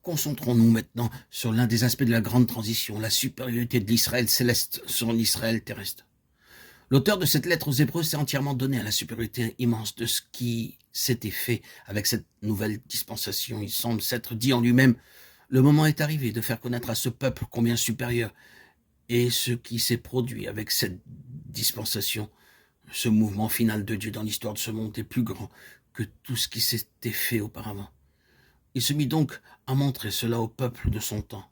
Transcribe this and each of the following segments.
Concentrons-nous maintenant sur l'un des aspects de la grande transition, la supériorité de l'Israël céleste sur l'Israël terrestre. L'auteur de cette lettre aux Hébreux s'est entièrement donné à la supériorité immense de ce qui s'était fait avec cette nouvelle dispensation. Il semble s'être dit en lui-même, le moment est arrivé de faire connaître à ce peuple combien supérieur est ce qui s'est produit avec cette dispensation. Ce mouvement final de Dieu dans l'histoire de ce monde est plus grand que tout ce qui s'était fait auparavant. Il se mit donc à montrer cela au peuple de son temps.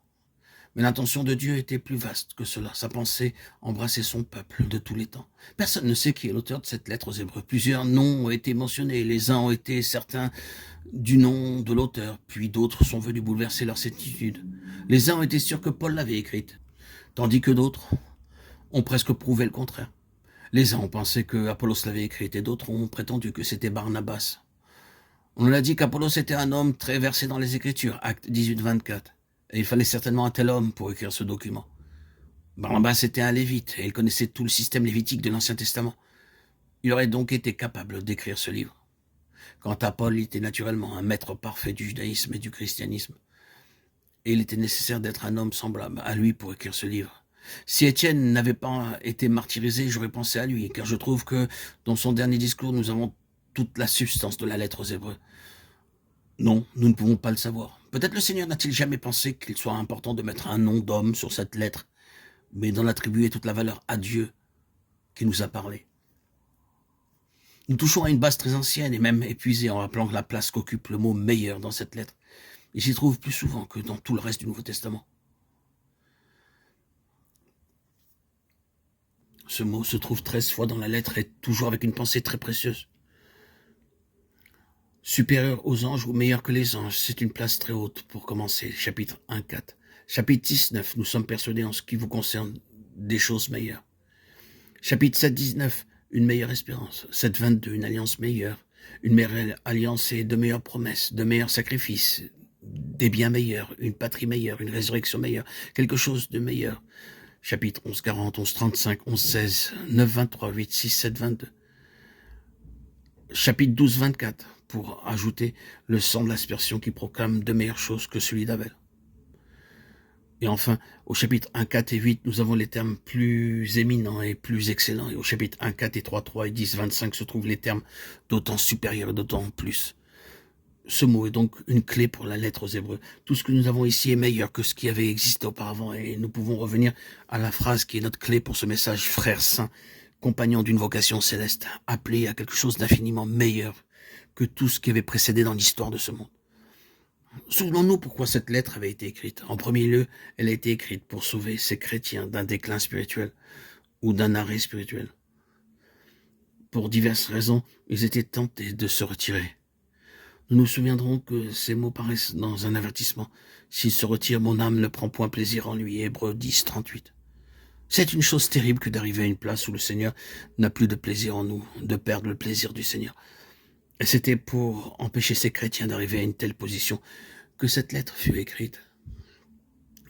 Mais l'intention de Dieu était plus vaste que cela. Sa pensée embrassait son peuple de tous les temps. Personne ne sait qui est l'auteur de cette lettre aux Hébreux. Plusieurs noms ont été mentionnés. Les uns ont été certains du nom de l'auteur, puis d'autres sont venus bouleverser leur certitude. Les uns ont été sûrs que Paul l'avait écrite, tandis que d'autres ont presque prouvé le contraire. Les uns ont pensé que Apollos l'avait écrite et d'autres ont prétendu que c'était Barnabas. On nous a dit qu'Apollos était un homme très versé dans les Écritures, Acte 18, 24. Et il fallait certainement un tel homme pour écrire ce document. Barnabas était un lévite, et il connaissait tout le système lévitique de l'Ancien Testament. Il aurait donc été capable d'écrire ce livre. Quant à Paul, il était naturellement un maître parfait du judaïsme et du christianisme. Et il était nécessaire d'être un homme semblable à lui pour écrire ce livre. Si Étienne n'avait pas été martyrisé, j'aurais pensé à lui, car je trouve que dans son dernier discours, nous avons toute la substance de la lettre aux Hébreux. Non, nous ne pouvons pas le savoir. Peut-être le Seigneur n'a-t-il jamais pensé qu'il soit important de mettre un nom d'homme sur cette lettre, mais d'en attribuer toute la valeur à Dieu qui nous a parlé. Nous touchons à une base très ancienne et même épuisée en rappelant la place qu'occupe le mot « meilleur » dans cette lettre. Il s'y trouve plus souvent que dans tout le reste du Nouveau Testament. Ce mot se trouve 13 fois dans la lettre et toujours avec une pensée très précieuse. Supérieur aux anges ou meilleur que les anges, c'est une place très haute pour commencer. Chapitre 1, 4. Chapitre 6, 9, nous sommes persuadés en ce qui vous concerne des choses meilleures. Chapitre 7, 19, une meilleure espérance. 7, 22, une alliance meilleure. Une meilleure alliance et de meilleures promesses, de meilleurs sacrifices, des biens meilleurs, une patrie meilleure, une résurrection meilleure, quelque chose de meilleur. Chapitre 11, 40, 11, 35, 11, 16, 9, 23, 8, 6, 7, 22. Chapitre 12, 24, pour ajouter le sang de l'aspersion qui proclame de meilleures choses que celui d'Abel. Et enfin, au chapitre 1, 4 et 8, nous avons les termes plus éminents et plus excellents. Et au chapitre 1, 4 et 3, 3 et 10, 25 se trouvent les termes d'autant supérieurs et d'autant plus. Ce mot est donc une clé pour la lettre aux Hébreux. Tout ce que nous avons ici est meilleur que ce qui avait existé auparavant. Et nous pouvons revenir à la phrase qui est notre clé pour ce message. Frères saints, compagnons d'une vocation céleste, appelés à quelque chose d'infiniment meilleur que tout ce qui avait précédé dans l'histoire de ce monde. Souvenons-nous pourquoi cette lettre avait été écrite. En premier lieu, elle a été écrite pour sauver ces chrétiens d'un déclin spirituel ou d'un arrêt spirituel. Pour diverses raisons, ils étaient tentés de se retirer. Nous nous souviendrons que ces mots paraissent dans un avertissement. S'il se retire, mon âme ne prend point plaisir en lui. Hébreux 10, 38. C'est une chose terrible que d'arriver à une place où le Seigneur n'a plus de plaisir en nous, de perdre le plaisir du Seigneur. Et c'était pour empêcher ces chrétiens d'arriver à une telle position que cette lettre fut écrite.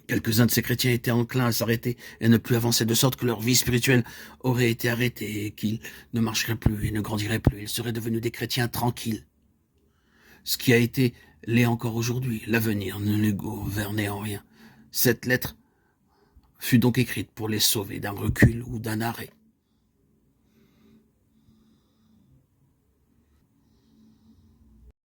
Quelques-uns de ces chrétiens étaient enclins à s'arrêter et ne plus avancer, de sorte que leur vie spirituelle aurait été arrêtée et qu'ils ne marcheraient plus et ne grandiraient plus. Ils seraient devenus des chrétiens tranquilles. Ce qui a été l'est encore aujourd'hui. L'avenir ne les gouvernait en rien. Cette lettre fut donc écrite pour les sauver d'un recul ou d'un arrêt.